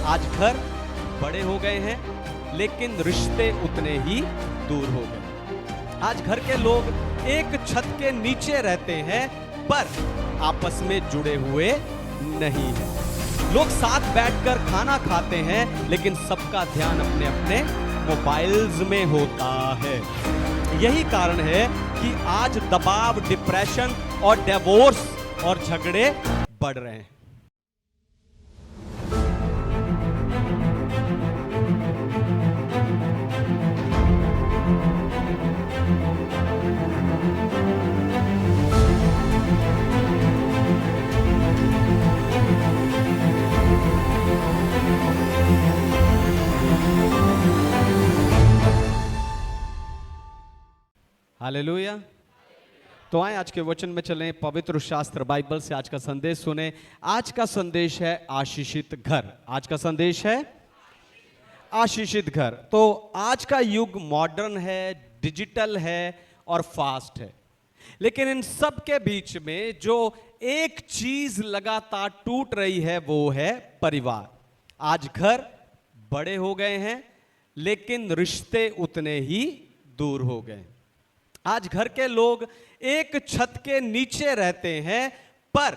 आज घर बड़े हो गए हैं लेकिन रिश्ते उतने ही दूर हो गए। आज घर के लोग एक छत के नीचे रहते हैं पर आपस में जुड़े हुए नहीं हैं। लोग साथ बैठकर खाना खाते हैं लेकिन सबका ध्यान अपने अपने मोबाइल्स में होता है। यही कारण है कि आज दबाव, डिप्रेशन और डिवोर्स और झगड़े बढ़ रहे हैं। हालेलुया। तो आए आज के वचन में चलें, पवित्र शास्त्र बाइबल से आज का संदेश सुने। आज का संदेश है आशीषित घर। आज का संदेश है आशीषित घर। तो आज का युग मॉडर्न है, डिजिटल है और फास्ट है, लेकिन इन सब के बीच में जो एक चीज लगातार टूट रही है वो है परिवार। आज घर बड़े हो गए हैं लेकिन रिश्ते उतने ही दूर हो गए। आज घर के लोग एक छत के नीचे रहते हैं पर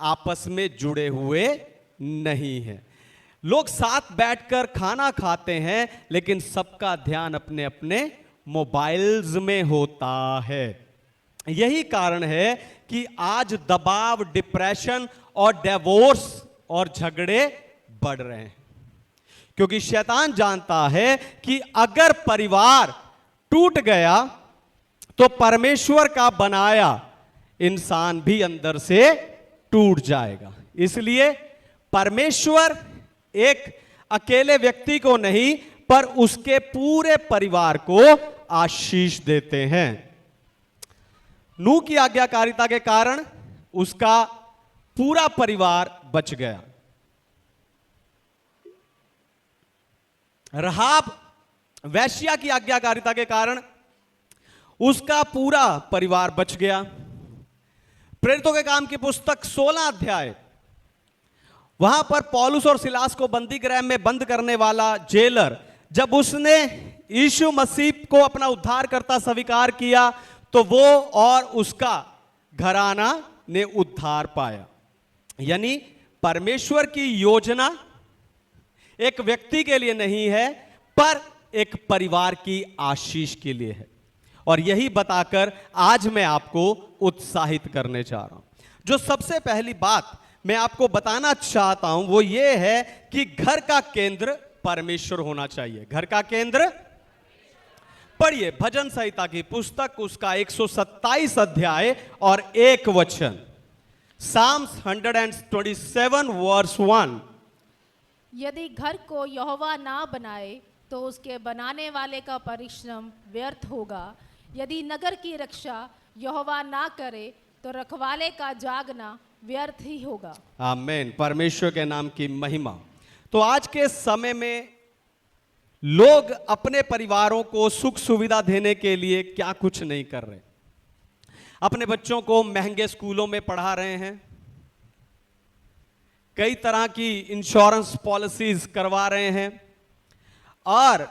आपस में जुड़े हुए नहीं हैं। लोग साथ बैठकर खाना खाते हैं लेकिन सबका ध्यान अपने अपने मोबाइल्स में होता है। यही कारण है कि आज दबाव, डिप्रेशन और डिवोर्स और झगड़े बढ़ रहे हैं, क्योंकि शैतान जानता है कि अगर परिवार टूट गया तो परमेश्वर का बनाया इंसान भी अंदर से टूट जाएगा। इसलिए परमेश्वर एक अकेले व्यक्ति को नहीं पर उसके पूरे परिवार को आशीष देते हैं। नूह की आज्ञाकारिता के कारण उसका पूरा परिवार बच गया। राहाब वेश्या की आज्ञाकारिता के कारण उसका पूरा परिवार बच गया। प्रेरितों के काम की पुस्तक 16 अध्याय, वहां पर पौलुस और सिलास को बंदी गृह में बंद करने वाला जेलर, जब उसने यीशु मसीह को अपना उद्धारकर्ता स्वीकार किया तो वो और उसका घराना ने उद्धार पाया। यानी परमेश्वर की योजना एक व्यक्ति के लिए नहीं है पर एक परिवार की आशीष के लिए है। और यही बताकर आज मैं आपको उत्साहित करने चाह रहा हूं। जो सबसे पहली बात मैं आपको बताना चाहता हूं वो ये है कि घर का केंद्र परमेश्वर होना चाहिए। घर का केंद्र, पढ़िए भजन संहिता की पुस्तक उसका 127 अध्याय और 1 वचन, साम्स 127 वर्स 1। यदि घर को यहोवा ना बनाए तो उसके बनाने वाले का परिश्रम व्यर्थ होगा। यदि नगर की रक्षा यहोवा ना करे तो रखवाले का जागना व्यर्थ ही होगा। आमीन। परमेश्वर के नाम की महिमा। तो आज के समय में लोग अपने परिवारों को सुख सुविधा देने के लिए क्या कुछ नहीं कर रहे। अपने बच्चों को महंगे स्कूलों में पढ़ा रहे हैं, कई तरह की इंश्योरेंस पॉलिसीज करवा रहे हैं और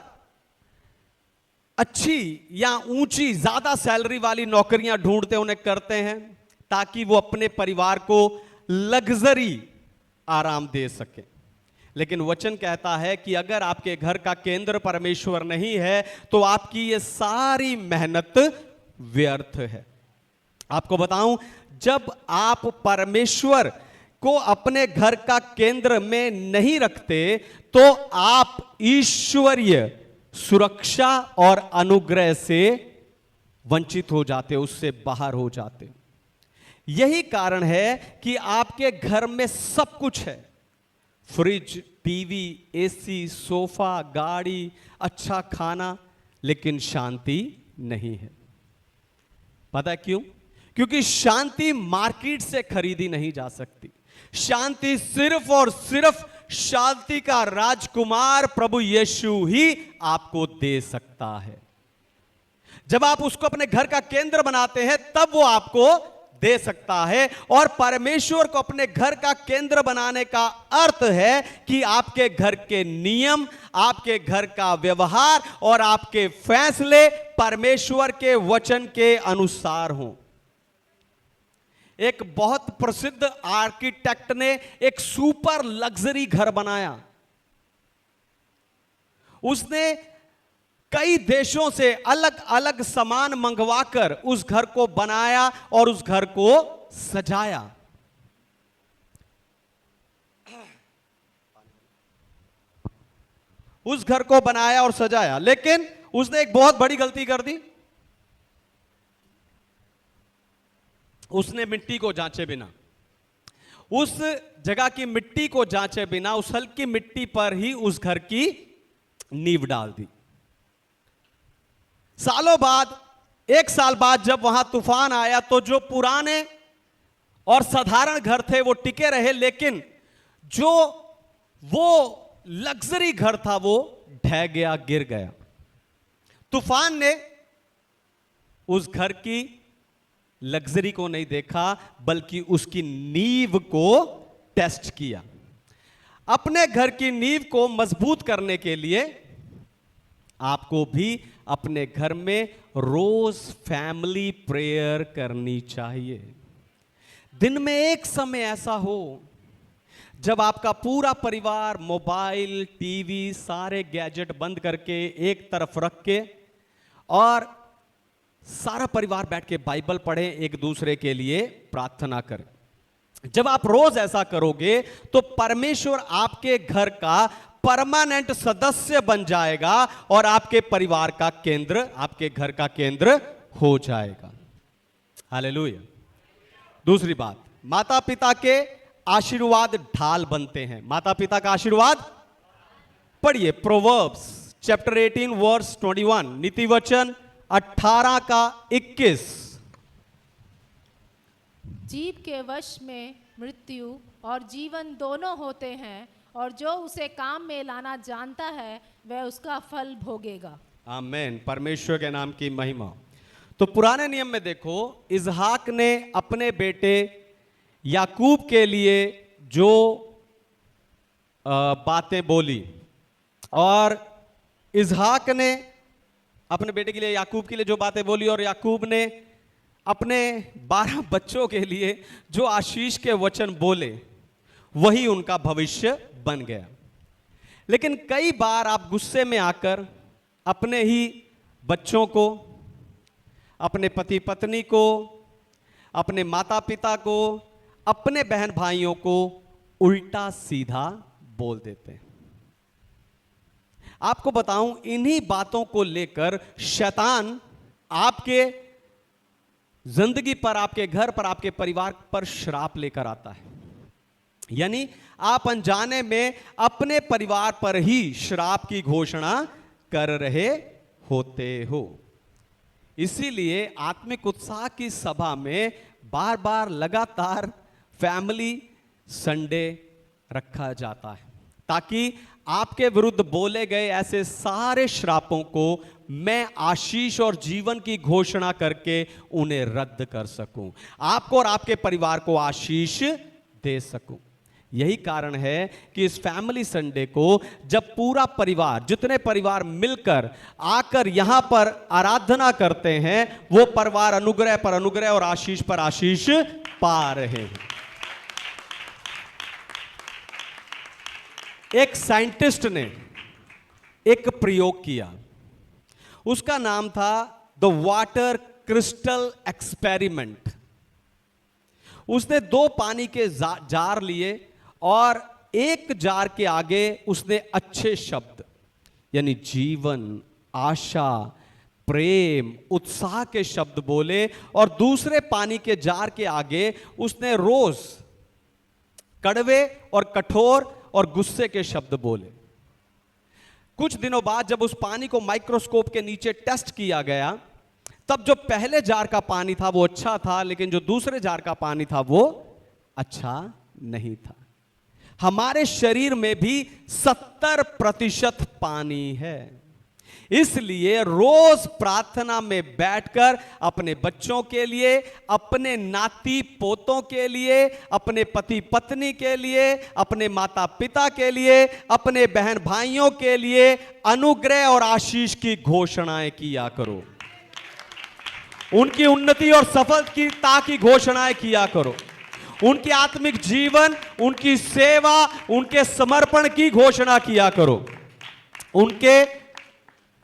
अच्छी या ऊंची ज्यादा सैलरी वाली नौकरियां ढूंढते उन्हें करते हैं ताकि वो अपने परिवार को लग्जरी आराम दे सके। लेकिन वचन कहता है कि अगर आपके घर का केंद्र परमेश्वर नहीं है तो आपकी ये सारी मेहनत व्यर्थ है। आपको बताऊं, जब आप परमेश्वर को अपने घर का केंद्र में नहीं रखते तो आप ईश्वरीय सुरक्षा और अनुग्रह से वंचित हो जाते, उससे बाहर हो जाते। यही कारण है कि आपके घर में सब कुछ है, फ्रिज, टीवी, एसी, सोफा, गाड़ी, अच्छा खाना, लेकिन शांति नहीं है। पता है क्यों? क्योंकि शांति मार्केट से खरीदी नहीं जा सकती। शांति सिर्फ और सिर्फ शांति का राजकुमार प्रभु यीशु ही आपको दे सकता है। जब आप उसको अपने घर का केंद्र बनाते हैं तब वो आपको दे सकता है। और परमेश्वर को अपने घर का केंद्र बनाने का अर्थ है कि आपके घर के नियम, आपके घर का व्यवहार और आपके फैसले परमेश्वर के वचन के अनुसार हों। एक बहुत प्रसिद्ध आर्किटेक्ट ने एक सुपर लग्जरी घर बनाया। उसने कई देशों से अलग अलग सामान मंगवाकर उस घर को बनाया और उस घर को सजाया। उस घर को बनाया और सजाया, लेकिन उसने एक बहुत बड़ी गलती कर दी। उसने मिट्टी को जांचे बिना, उस जगह की मिट्टी को जांचे बिना उस हल्की मिट्टी पर ही उस घर की नींव डाल दी। सालों बाद, एक साल बाद जब वहां तूफान आया तो जो पुराने और साधारण घर थे वो टिके रहे, लेकिन जो वो लग्जरी घर था वो ढह गया, गिर गया। तूफान ने उस घर की लग्जरी को नहीं देखा, बल्कि उसकी नींव को टेस्ट किया। अपने घर की नींव को मजबूत करने के लिए आपको भी अपने घर में रोज फैमिली प्रेयर करनी चाहिए। दिन में एक समय ऐसा हो जब आपका पूरा परिवार मोबाइल, टीवी, सारे गैजेट बंद करके एक तरफ रख के और सारा परिवार बैठ के बाइबल पढ़े, एक दूसरे के लिए प्रार्थना करें। जब आप रोज ऐसा करोगे तो परमेश्वर आपके घर का परमानेंट सदस्य बन जाएगा और आपके परिवार का केंद्र, आपके घर का केंद्र हो जाएगा। हालेलुया। दूसरी बात, माता पिता के आशीर्वाद ढाल बनते हैं। माता पिता का आशीर्वाद पढ़िए, प्रोवर्ब्स चैप्टर 18 वर्स 21, नीति वचन 18 का 21। जीव के वश में मृत्यु और जीवन दोनों होते हैं, और जो उसे काम में लाना जानता है वह उसका फल भोगेगा। आमीन। परमेश्वर के नाम की महिमा। तो पुराने नियम में देखो, इसहाक ने अपने बेटे याकूब के लिए जो बातें बोली, और इसहाक ने अपने बेटे के लिए, याकूब के लिए जो बातें बोली, और याकूब ने अपने 12 बच्चों के लिए जो आशीष के वचन बोले, वही उनका भविष्य बन गया। लेकिन कई बार आप गुस्से में आकर अपने ही बच्चों को, अपने पति पत्नी को, अपने माता पिता को, अपने बहन भाइयों को उल्टा सीधा बोल देते हैं। आपको बताऊं, इन्हीं बातों को लेकर शैतान आपके जिंदगी पर, आपके घर पर, आपके परिवार पर श्राप लेकर आता है। यानी आप अनजाने में अपने परिवार पर ही श्राप की घोषणा कर रहे होते हो। इसीलिए आत्मिक उत्साह की सभा में बार बार लगातार फैमिली संडे रखा जाता है, ताकि आपके विरुद्ध बोले गए ऐसे सारे श्रापों को मैं आशीष और जीवन की घोषणा करके उन्हें रद्द कर सकूं, आपको और आपके परिवार को आशीष दे सकूं। यही कारण है कि इस फैमिली संडे को जब पूरा परिवार, जितने परिवार मिलकर आकर यहां पर आराधना करते हैं, वो परिवार अनुग्रह पर अनुग्रह और आशीष पर आशीष पा रहे हैं। एक साइंटिस्ट ने एक प्रयोग किया, उसका नाम था द वाटर क्रिस्टल एक्सपेरिमेंट। उसने 2 पानी के जार लिए और एक जार के आगे उसने अच्छे शब्द, यानी जीवन, आशा, प्रेम, उत्साह के शब्द बोले, और दूसरे पानी के जार के आगे उसने रोज कड़वे और कठोर और गुस्से के शब्द बोले। कुछ दिनों बाद जब उस पानी को माइक्रोस्कोप के नीचे टेस्ट किया गया, तब जो पहले जार का पानी था वो अच्छा था, लेकिन जो दूसरे जार का पानी था वो अच्छा नहीं था। हमारे शरीर में भी 70% पानी है। इसलिए रोज प्रार्थना में बैठकर अपने बच्चों के लिए, अपने नाती पोतों के लिए, अपने पति पत्नी के लिए, अपने माता पिता के लिए, अपने बहन भाइयों के लिए अनुग्रह और आशीष की घोषणाएं किया करो। उनकी उन्नति और सफलता की घोषणाएं किया करो। उनके आत्मिक जीवन, उनकी सेवा, उनके समर्पण की घोषणा किया करो। उनके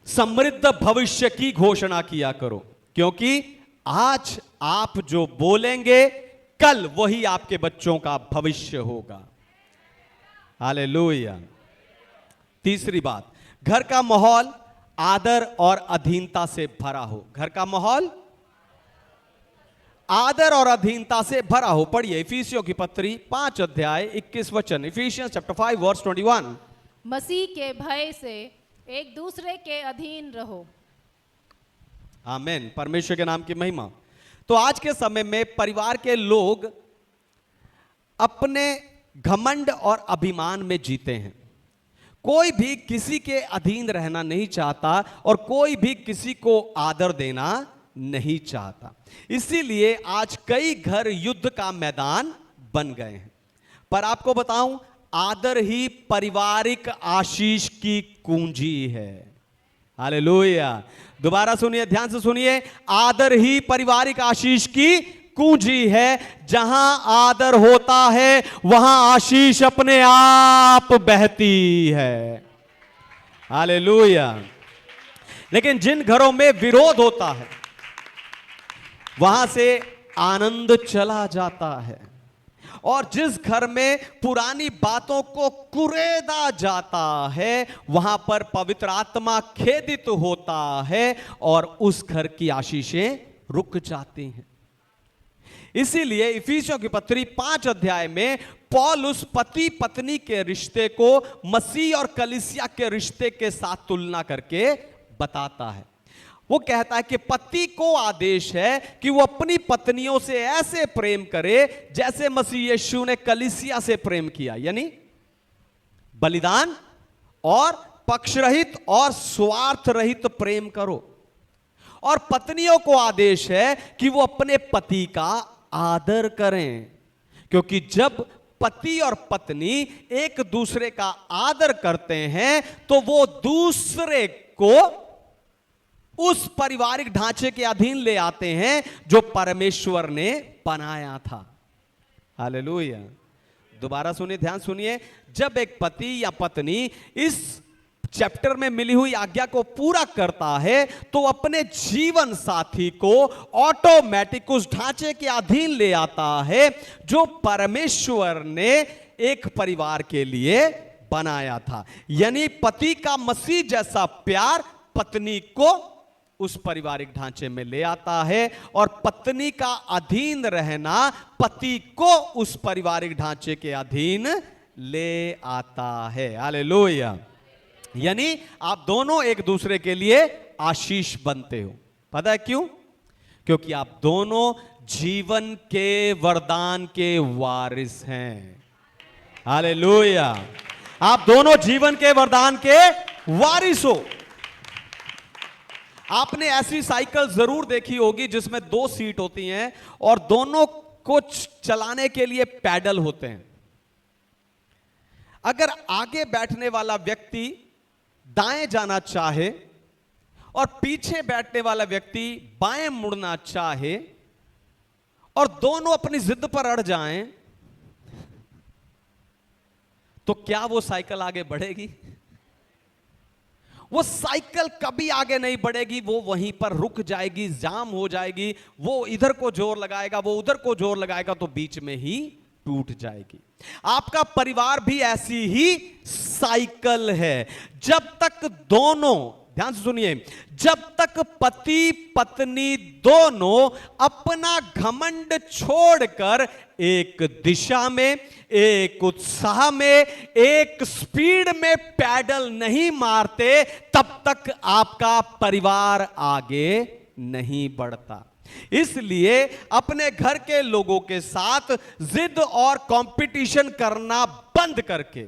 समृद्ध भविष्य की घोषणा किया करो, क्योंकि आज आप जो बोलेंगे कल वही आपके बच्चों का भविष्य होगा। हालेलुया। तीसरी बात, घर का माहौल आदर और अधीनता से भरा हो। घर का माहौल आदर और अधीनता से भरा हो। पढ़िए इफिसियों की पत्री 5 अध्याय 21 वचन। Efficiency chapter 5 verse 21। मसीह के भय से एक दूसरे के अधीन रहो। आमीन। परमेश्वर के नाम की महिमा। तो आज के समय में परिवार के लोग अपने घमंड और अभिमान में जीते हैं। कोई भी किसी के अधीन रहना नहीं चाहता और कोई भी किसी को आदर देना नहीं चाहता। इसीलिए आज कई घर युद्ध का मैदान बन गए हैं। पर आपको बताऊं, आदर ही पारिवारिक आशीष की कुंजी है। हालेलुया। दोबारा सुनिए, ध्यान से सुनिए। आदर ही पारिवारिक आशीष की कुंजी है। जहां आदर होता है वहां आशीष अपने आप बहती है। हालेलुया। लेकिन जिन घरों में विरोध होता है वहां से आनंद चला जाता है, और जिस घर में पुरानी बातों को कुरेदा जाता है वहां पर पवित्र आत्मा खेदित होता है और उस घर की आशीषें रुक जाती हैं। इसीलिए इफिसियों की पत्री 5 अध्याय में पौल उस पति पत्नी के रिश्ते को मसीह और कलीसिया के रिश्ते के साथ तुलना करके बताता है। वो कहता है कि पति को आदेश है कि वो अपनी पत्नियों से ऐसे प्रेम करे जैसे मसीह यीशु ने कलीसिया से प्रेम किया, यानी बलिदान और पक्षरहित और स्वार्थ रहित प्रेम करो। और पत्नियों को आदेश है कि वो अपने पति का आदर करें, क्योंकि जब पति और पत्नी एक दूसरे का आदर करते हैं तो वो दूसरे को उस पारिवारिक ढांचे के अधीन ले आते हैं जो परमेश्वर ने बनाया था। हालेलुया। दोबारा सुनिए, ध्यान सुनिए। जब एक पति या पत्नी इस चैप्टर में मिली हुई आज्ञा को पूरा करता है तो अपने जीवन साथी को ऑटोमेटिक उस ढांचे के अधीन ले आता है जो परमेश्वर ने एक परिवार के लिए बनाया था। यानी पति का मसीह जैसा प्यार पत्नी को उस पारिवारिक ढांचे में ले आता है और पत्नी का अधीन रहना पति को उस पारिवारिक ढांचे के अधीन ले आता है। हालेलुया। यानी आप दोनों एक दूसरे के लिए आशीष बनते हो। पता है क्यों? क्योंकि आप दोनों जीवन के वरदान के वारिस हैं। हालेलुया। आप दोनों जीवन के वरदान के वारिस हो। आपने ऐसी साइकिल जरूर देखी होगी जिसमें 2 सीट होती हैं और दोनों को चलाने के लिए पैडल होते हैं। अगर आगे बैठने वाला व्यक्ति दाएं जाना चाहे और पीछे बैठने वाला व्यक्ति बाएं मुड़ना चाहे और दोनों अपनी जिद पर अड़ जाएं, तो क्या वो साइकिल आगे बढ़ेगी? वो साइकिल कभी आगे नहीं बढ़ेगी, वो वहीं पर रुक जाएगी, जाम हो जाएगी। वो इधर को जोर लगाएगा, वो उधर को जोर लगाएगा, तो बीच में ही टूट जाएगी। आपका परिवार भी ऐसी ही साइकिल है। जब तक दोनों, ध्यान से सुनिए, जब तक पति पत्नी दोनों अपना घमंड छोड़कर एक दिशा में, एक उत्साह में, एक स्पीड में पैडल नहीं मारते, तब तक आपका परिवार आगे नहीं बढ़ता। इसलिए अपने घर के लोगों के साथ जिद और कंपटीशन करना बंद करके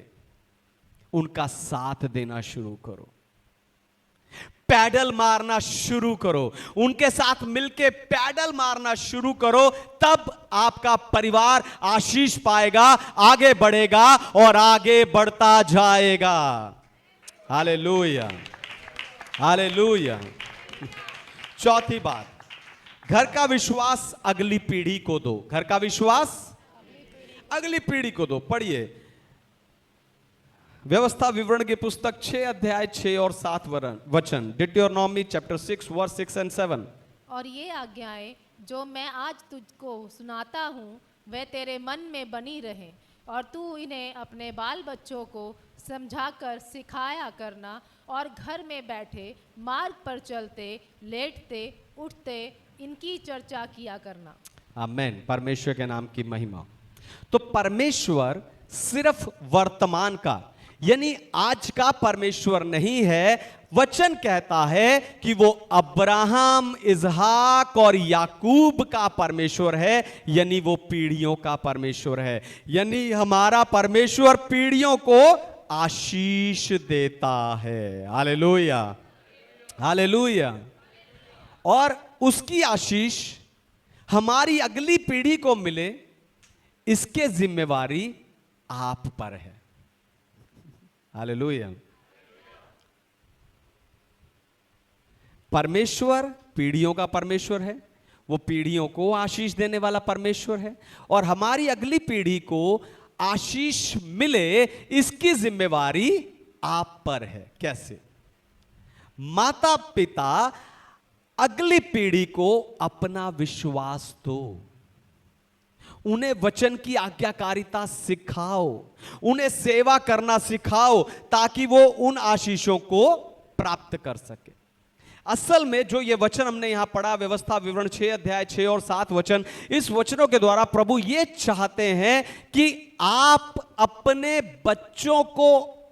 उनका साथ देना शुरू करो। पैडल मारना शुरू करो, उनके साथ मिलके पैडल मारना शुरू करो, तब आपका परिवार आशीष पाएगा, आगे बढ़ेगा और आगे बढ़ता जाएगा। Hallelujah, hallelujah. चौथी बात, घर का विश्वास अगली पीढ़ी को दो। घर का विश्वास अगली पीढ़ी को दो। पढ़िए व्यवस्था विवरण की पुस्तक 6 अध्याय 6 और 7 वचन, डिट्रोनॉमी चैप्टर 6 वर्स 6 एंड 7। और ये आज्ञाएं जो मैं आज तुझको सुनाता हूँ वे तेरे मन में बनी रहें, और तू इन्हें अपने बाल बच्चों को समझाकर सिखाया करना, और घर में बैठे मार्ग पर चलते लेटते उठते इनकी चर्चा किया करना। आमेन। परमेश्वर के नाम की महिमा। तो परमेश्वर सिर्फ वर्तमान का यानी आज का परमेश्वर नहीं है। वचन कहता है कि वो अब्राहम, इजहाक और याकूब का परमेश्वर है, यानी वो पीढ़ियों का परमेश्वर है। यानी हमारा परमेश्वर पीढ़ियों को आशीष देता है। Hallelujah, hallelujah. और उसकी आशीष हमारी अगली पीढ़ी को मिले, इसके जिम्मेवारी आप पर है। हालेलुया। परमेश्वर पीढ़ियों का परमेश्वर है, वो पीढ़ियों को आशीष देने वाला परमेश्वर है, और हमारी अगली पीढ़ी को आशीष मिले, इसकी जिम्मेवारी आप पर है। कैसे? माता पिता अगली पीढ़ी को अपना विश्वास दो, उन्हें वचन की आज्ञाकारिता सिखाओ, उन्हें सेवा करना सिखाओ, ताकि वो उन आशीषों को प्राप्त कर सके। असल में जो ये वचन हमने यहां पढ़ा, व्यवस्था विवरण 6 अध्याय 6 और 7 वचन, इस वचनों के द्वारा प्रभु ये चाहते हैं कि आप अपने बच्चों को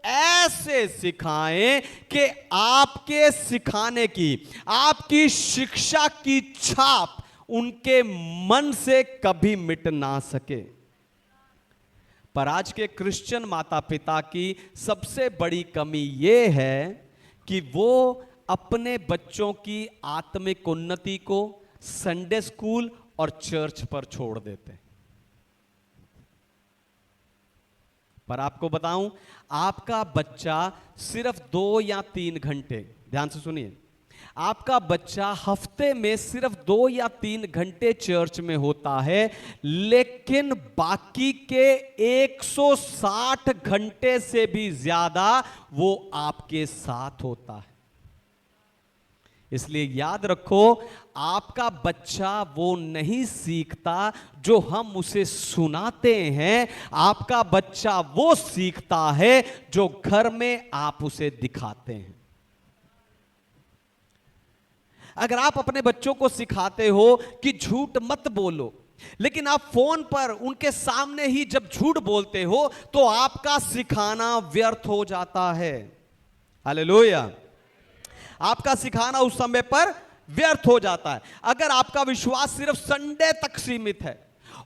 ऐसे सिखाएं कि आपके सिखाने की, आपकी शिक्षा की छाप उनके मन से कभी मिट ना सके। पर आज के क्रिश्चियन माता पिता की सबसे बड़ी कमी यह है कि वो अपने बच्चों की आत्मिक उन्नति को संडे स्कूल और चर्च पर छोड़ देते हैं। पर आपको बताऊं, आपका बच्चा सिर्फ 2 या 3 घंटे, ध्यान से सुनिए, आपका बच्चा हफ्ते में सिर्फ 2 या 3 घंटे चर्च में होता है, लेकिन बाकी के 160 घंटे से भी ज्यादा वो आपके साथ होता है। इसलिए याद रखो, आपका बच्चा वो नहीं सीखता जो हम उसे सुनाते हैं, आपका बच्चा वो सीखता है जो घर में आप उसे दिखाते हैं। अगर आप अपने बच्चों को सिखाते हो कि झूठ मत बोलो, लेकिन आप फोन पर उनके सामने ही जब झूठ बोलते हो, तो आपका सिखाना व्यर्थ हो जाता है। हालेलुया। आपका सिखाना उस समय पर व्यर्थ हो जाता है। अगर आपका विश्वास सिर्फ संडे तक सीमित है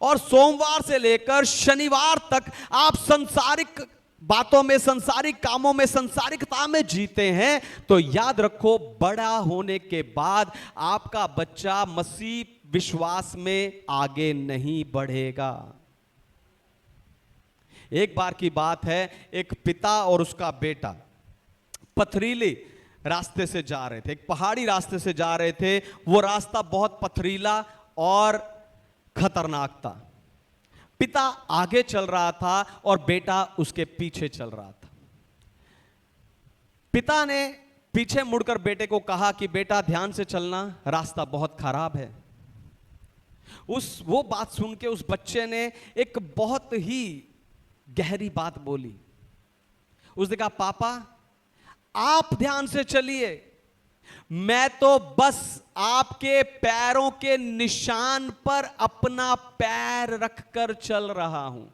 और सोमवार से लेकर शनिवार तक आप सांसारिक बातों में, सांसारिक कामों में, सांसारिकता में जीते हैं, तो याद रखो, बड़ा होने के बाद आपका बच्चा मसीह विश्वास में आगे नहीं बढ़ेगा। एक बार की बात है, एक पिता और उसका बेटा पथरीली रास्ते से जा रहे थे, एक पहाड़ी रास्ते से जा रहे थे। वो रास्ता बहुत पथरीला और खतरनाक था। पिता आगे चल रहा था और बेटा उसके पीछे चल रहा था। पिता ने पीछे मुड़कर बेटे को कहा कि बेटा ध्यान से चलना, रास्ता बहुत खराब है। वो बात सुन के उस बच्चे ने एक बहुत ही गहरी बात बोली। उसने कहा, पापा आप ध्यान से चलिए, मैं तो बस आपके पैरों के निशान पर अपना पैर रखकर चल रहा हूं।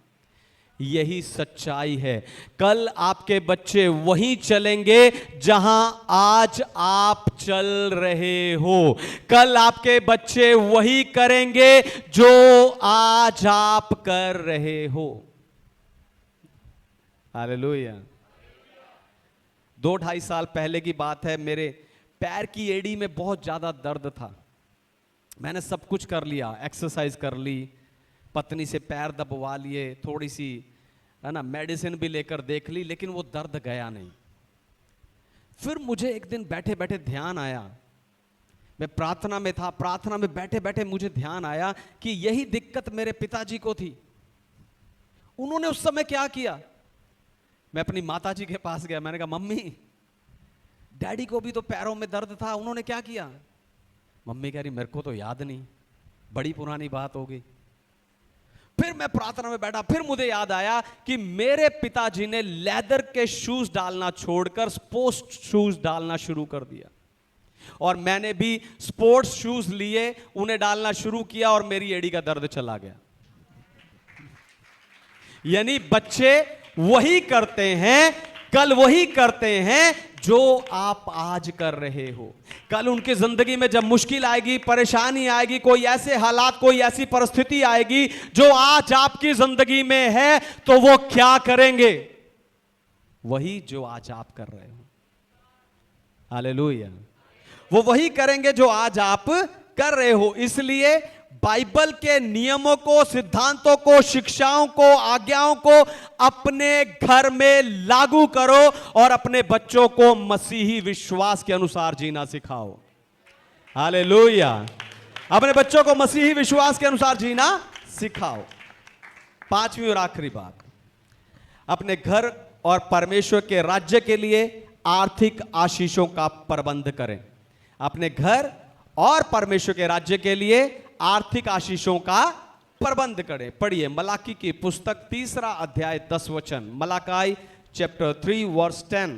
यही सच्चाई है। कल आपके बच्चे वहीं चलेंगे जहां आज आप चल रहे हो। कल आपके बच्चे वही करेंगे जो आज आप कर रहे हो। हालेलुया। 2-2.5 साल पहले की बात है। मेरे पैर की एड़ी में बहुत ज्यादा दर्द था। मैंने सब कुछ कर लिया, एक्सरसाइज कर ली, पत्नी से पैर दबवा लिए, थोड़ी सी है ना मेडिसिन भी लेकर देख ली, लेकिन वो दर्द गया नहीं। फिर मुझे एक दिन बैठे बैठे ध्यान आया, मैं प्रार्थना में था, प्रार्थना में बैठे बैठे मुझे ध्यान आया कि यही दिक्कत मेरे पिताजी को थी। उन्होंने उस समय क्या किया, मैं अपनी माताजी के पास गया, मैंने कहा मम्मी डैडी को भी तो पैरों में दर्द था, उन्होंने क्या किया? मम्मी कह रही मेरे को तो याद नहीं, बड़ी पुरानी बात हो गई। फिर मैं प्रार्थना में बैठा, फिर मुझे याद आया कि मेरे पिताजी ने लेदर के शूज डालना छोड़कर स्पोर्ट्स शूज डालना शुरू कर दिया, और मैंने भी स्पोर्ट्स शूज लिए, उन्हें डालना शुरू किया, और मेरी एड़ी का दर्द चला गया। यानी बच्चे वही करते हैं, कल वही करते हैं जो आप आज कर रहे हो। कल उनकी जिंदगी में जब मुश्किल आएगी, परेशानी आएगी, कोई ऐसे हालात, कोई ऐसी परिस्थिति आएगी जो आज आपकी जिंदगी में है, तो वो क्या करेंगे? वही जो आज आप कर रहे हो। हालेलुया। वो वही करेंगे जो आज आप कर रहे हो। इसलिए बाइबल के नियमों को, सिद्धांतों को, शिक्षाओं को, आज्ञाओं को अपने घर में लागू करो और अपने बच्चों को मसीही विश्वास के अनुसार जीना सिखाओ। हालेलुया। अपने बच्चों को मसीही विश्वास के अनुसार जीना सिखाओ। पांचवी और आखिरी बात, अपने घर और परमेश्वर के राज्य के लिए आर्थिक आशीषों का प्रबंध करें। अपने घर और परमेश्वर के राज्य के लिए आर्थिक आशीषों का प्रबंध करें। पढ़िए मलाकी की पुस्तक 3 अध्याय 10 वचन। Malachi chapter 3 verse 10।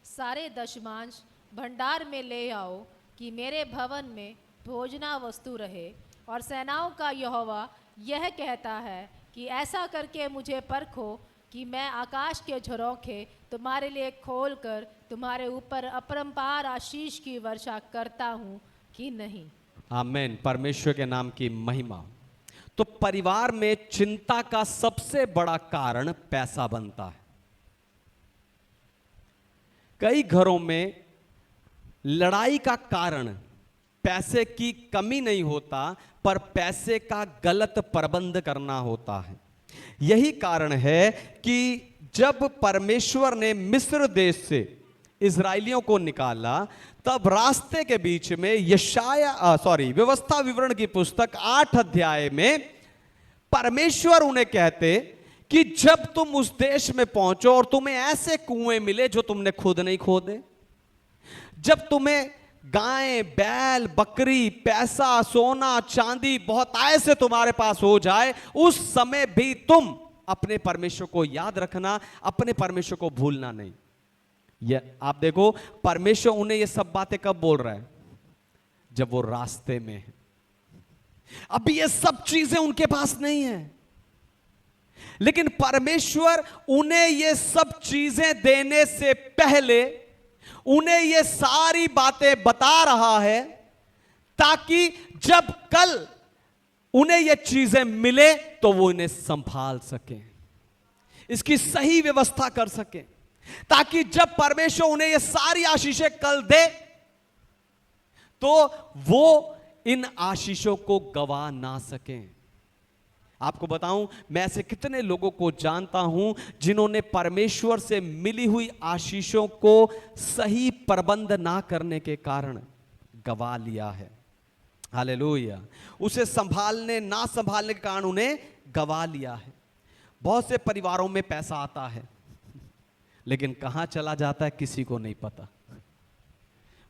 सारे दशमांश भंडार में ले आओ कि मेरे भवन में भोजना वस्तु रहे। और सेनाओं का यहोवा यह कहता है कि ऐसा करके मुझे परखो कि मैं आकाश के झरोखे तुम्हारे लिए खोलकर तुम्हारे ऊपर अपरंपार आशीष की वर्षा करता हूं कि नहीं। आमीन। परमेश्वर के नाम की महिमा। तो परिवार में चिंता का सबसे बड़ा कारण पैसा बनता है। कई घरों में लड़ाई का कारण पैसे की कमी नहीं होता, पर पैसे का गलत प्रबंध करना होता है। यही कारण है कि जब परमेश्वर ने मिस्र देश से इजराइलियों को निकाला, तब रास्ते के बीच में व्यवस्था विवरण की पुस्तक 8 अध्याय में परमेश्वर उन्हें कहते कि जब तुम उस देश में पहुंचो और तुम्हें ऐसे कुएं मिले जो तुमने खुद नहीं खोदे, जब तुम्हें गायें, बैल, बकरी, पैसा, सोना, चांदी बहुत ऐसे तुम्हारे पास हो जाए, उस समय भी तुम अपने परमेश्वर को याद रखना, अपने परमेश्वर को भूलना नहीं। ये आप देखो, परमेश्वर उन्हें ये सब बातें कब बोल रहा है? जब वो रास्ते में है। अभी ये सब चीजें उनके पास नहीं है, लेकिन परमेश्वर उन्हें ये सब चीजें देने से पहले उन्हें ये सारी बातें बता रहा है, ताकि जब कल उन्हें ये चीजें मिले तो वो इन्हें संभाल सके, इसकी सही व्यवस्था कर सके, ताकि जब परमेश्वर उन्हें ये सारी आशीषें कल दे तो वो इन आशीषों को गवा ना सकें। आपको बताऊं, मैं ऐसे कितने लोगों को जानता हूं जिन्होंने परमेश्वर से मिली हुई आशीषों को सही प्रबंध ना करने के कारण गवा लिया है। हालेलुया। उसे ना संभालने के कारण उन्हें गवा लिया है। बहुत से परिवारों में पैसा आता है, लेकिन कहां चला जाता है किसी को नहीं पता।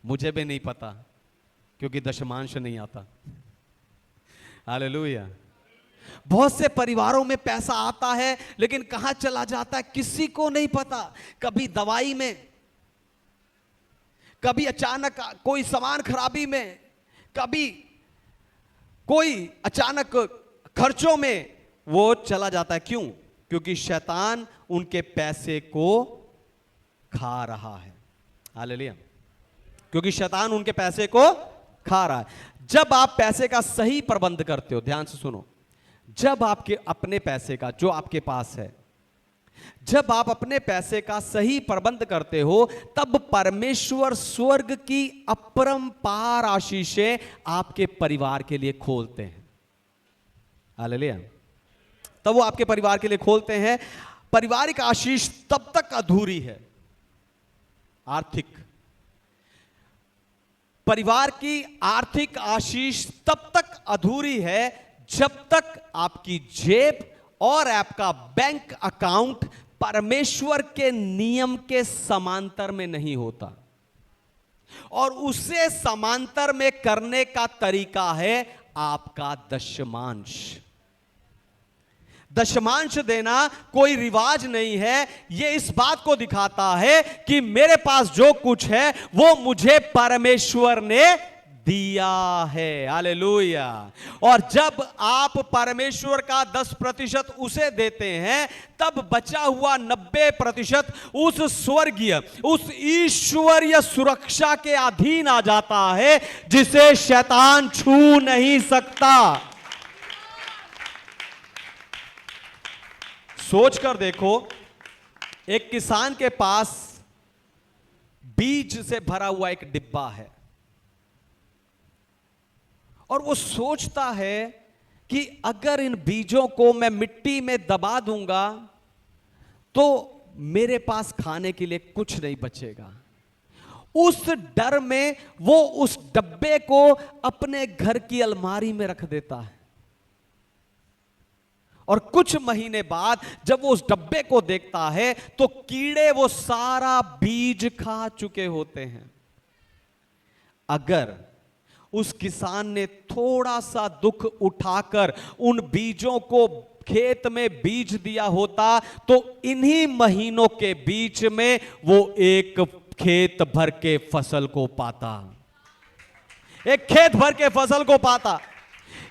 मुझे भी नहीं पता, क्योंकि दशमांश नहीं आता। हालेलुया। बहुत से परिवारों में पैसा आता है, लेकिन कहां चला जाता है किसी को नहीं पता। कभी दवाई में, कभी अचानक कोई सामान खराबी में, कभी कोई अचानक खर्चों में वो चला जाता है। क्यों? क्योंकि शैतान उनके पैसे को खा रहा है। हालेलुया। क्योंकि शैतान उनके पैसे को खा रहा है। जब आप पैसे का सही प्रबंध करते हो, ध्यान से सुनो, जब आपके अपने पैसे का जो आपके पास है, जब आप अपने पैसे का सही प्रबंध करते हो तब परमेश्वर स्वर्ग की अपरंपार आशीषें आपके परिवार के लिए खोलते हैं। हालेलुया। तब वो आपके परिवार के लिए खोलते हैं। पारिवारिक आशीष तब तक अधूरी है, आर्थिक परिवार की आर्थिक आशीष तब तक अधूरी है जब तक आपकी जेब और आपका बैंक अकाउंट परमेश्वर के नियम के समांतर में नहीं होता। और उसे समांतर में करने का तरीका है आपका दशमांश। दशमांश देना कोई रिवाज नहीं है, यह इस बात को दिखाता है कि मेरे पास जो कुछ है वो मुझे परमेश्वर ने दिया है। हालेलुया। और जब आप परमेश्वर का 10% उसे देते हैं तब बचा हुआ 90% उस स्वर्गीय, उस ईश्वरीय सुरक्षा के अधीन आ जाता है जिसे शैतान छू नहीं सकता। सोच कर देखो, एक किसान के पास बीज से भरा हुआ एक डिब्बा है और वो सोचता है कि अगर इन बीजों को मैं मिट्टी में दबा दूंगा तो मेरे पास खाने के लिए कुछ नहीं बचेगा। उस डर में वो उस डब्बे को अपने घर की अलमारी में रख देता है और कुछ महीने बाद जब वो उस डब्बे को देखता है तो कीड़े वो सारा बीज खा चुके होते हैं। अगर उस किसान ने थोड़ा सा दुख उठाकर उन बीजों को खेत में बीज दिया होता तो इन्हीं महीनों के बीच में वो एक खेत भर के फसल को पाता, एक खेत भर के फसल को पाता।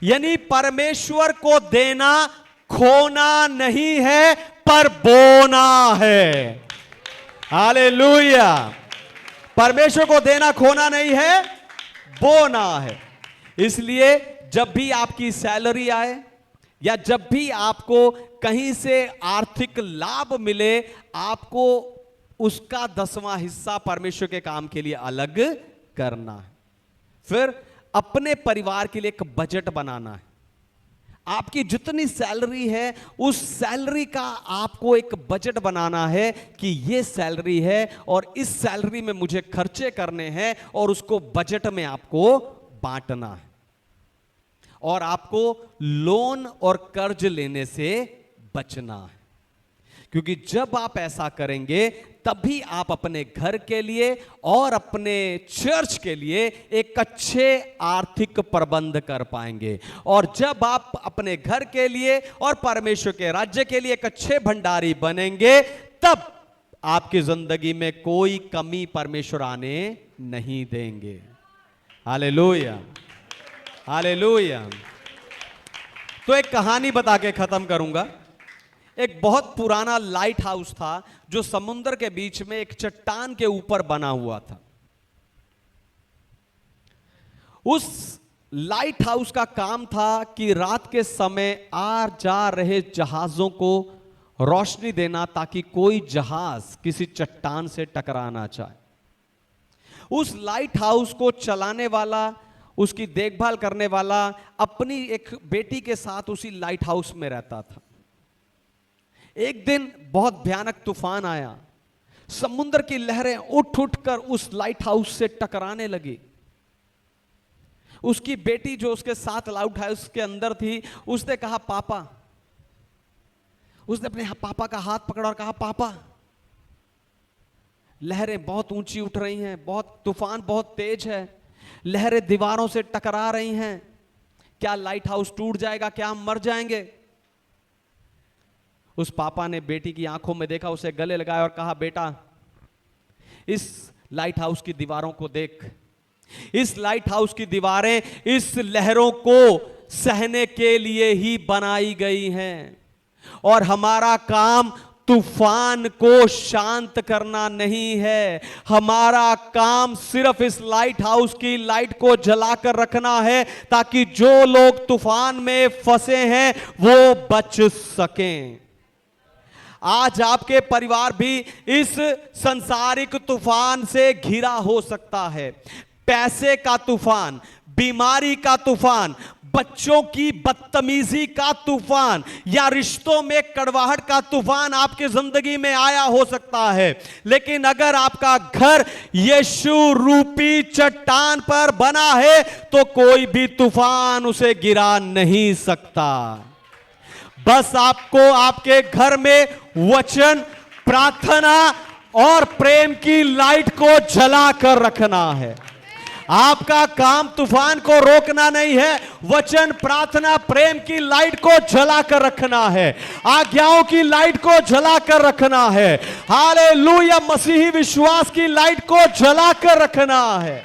यानी परमेश्वर को देना खोना नहीं है पर बोना है। हालेलुया। परमेश्वर को देना खोना नहीं है, बोना है। इसलिए जब भी आपकी सैलरी आए या जब भी आपको कहीं से आर्थिक लाभ मिले, आपको उसका 10वां हिस्सा परमेश्वर के काम के लिए अलग करना है। फिर अपने परिवार के लिए एक बजट बनाना है। आपकी जितनी सैलरी है उस सैलरी का आपको एक बजट बनाना है कि ये सैलरी है और इस सैलरी में मुझे खर्चे करने हैं और उसको बजट में आपको बांटना है। और आपको लोन और कर्ज लेने से बचना है, क्योंकि जब आप ऐसा करेंगे तभी आप अपने घर के लिए और अपने चर्च के लिए एक अच्छे आर्थिक प्रबंध कर पाएंगे। और जब आप अपने घर के लिए और परमेश्वर के राज्य के लिए एक अच्छे भंडारी बनेंगे तब आपकी जिंदगी में कोई कमी परमेश्वर आने नहीं देंगे। Hallelujah, hallelujah. तो एक कहानी बता के खत्म करूंगा। एक बहुत पुराना लाइट हाउस था जो समुद्र के बीच में एक चट्टान के ऊपर बना हुआ था। उस लाइट हाउस का काम था कि रात के समय आ जा रहे जहाजों को रोशनी देना ताकि कोई जहाज किसी चट्टान से टकरा ना जाए। उस लाइट हाउस को चलाने वाला, उसकी देखभाल करने वाला अपनी एक बेटी के साथ उसी लाइट हाउस में रहता था। एक दिन बहुत भयानक तूफान आया, समुद्र की लहरें उठ उठकर उस लाइट हाउस से टकराने लगी। उसकी बेटी जो उसके साथ लाइट हाउस के अंदर थी, उसने कहा पापा, उसने अपने पापा का हाथ पकड़ा और कहा पापा, लहरें बहुत ऊंची उठ रही हैं, बहुत तूफान बहुत तेज है, लहरें दीवारों से टकरा रही हैं, क्या लाइट हाउस टूट जाएगा, क्या हम मर जाएंगे? उस पापा ने बेटी की आंखों में देखा, उसे गले लगाया और कहा बेटा, इस लाइट हाउस की दीवारों को देख। इस लाइट हाउस की दीवारें इस लहरों को सहने के लिए ही बनाई गई हैं और हमारा काम तूफान को शांत करना नहीं है। हमारा काम सिर्फ इस लाइट हाउस की लाइट को जलाकर रखना है ताकि जो लोग तूफान में फंसे हैं वो बच सकें। आज आपके परिवार भी इस संसारिक तूफान से घिरा हो सकता है। पैसे का तूफान, बीमारी का तूफान, बच्चों की बदतमीजी का तूफान या रिश्तों में कड़वाहट का तूफान आपकी जिंदगी में आया हो सकता है। लेकिन अगर आपका घर यीशु रूपी चट्टान पर बना है तो कोई भी तूफान उसे गिरा नहीं सकता। बस आपको आपके घर में वचन, प्रार्थना और प्रेम की लाइट को जला कर रखना है। आपका काम तूफान को रोकना नहीं है, वचन, प्रार्थना, प्रेम की लाइट को जला कर रखना है, आज्ञाओं की लाइट को जला कर रखना है। हालेलुया, मसीही विश्वास की लाइट को जला कर रखना है।